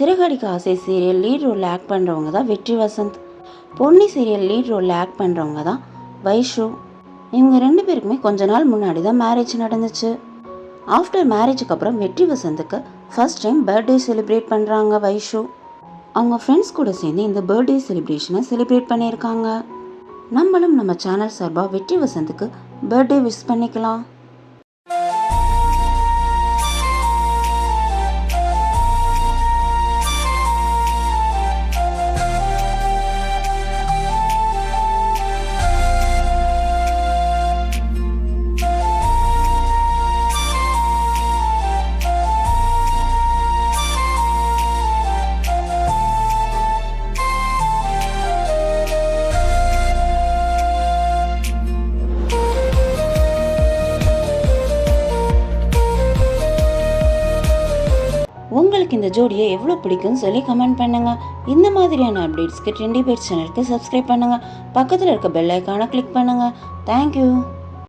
சிறகடிக்க ஆசை serial lead ரோலில் act பண்ணுறவங்க தான் வெற்றி வசந்த். பொன்னி சீரியல் லீட் ரோலில் ஆக்ட் பண்ணுறவங்க தான் வைஷு. இவங்க 2 பேருக்குமே கொஞ்ச நாள் முன்னாடி தான் மேரேஜ் நடந்துச்சு. ஆஃப்டர் மேரேஜுக்கு அப்புறம் வெற்றி வசந்துக்கு ஃபர்ஸ்ட் டைம் பர்த்டே செலிப்ரேட் பண்ணுறாங்க வைஷு. அவங்க ஃப்ரெண்ட்ஸ் கூட சேர்ந்து இந்த பர்த்டே செலிப்ரேஷனை செலிப்ரேட் பண்ணியிருக்காங்க. நம்மளும் நம்ம சேனல் சார்பாக வெற்றி வசந்துக்கு பர்த்டே விஷ் பண்ணிக்கலாம். உங்களுக்கு இந்த ஜோடியை எவ்வளோ பிடிக்கும்னு சொல்லி கமெண்ட் பண்ணுங்கள். இந்த மாதிரியான அப்டேட்ஸ்க்கு ட்ரெண்டி பேட்ஸ் சேனலுக்கு சப்ஸ்கிரைப் பண்ணுங்கள். பக்கத்தில் இருக்க பெல் ஐக்கானை கிளிக் பண்ணுங்கள். தேங்க்யூ.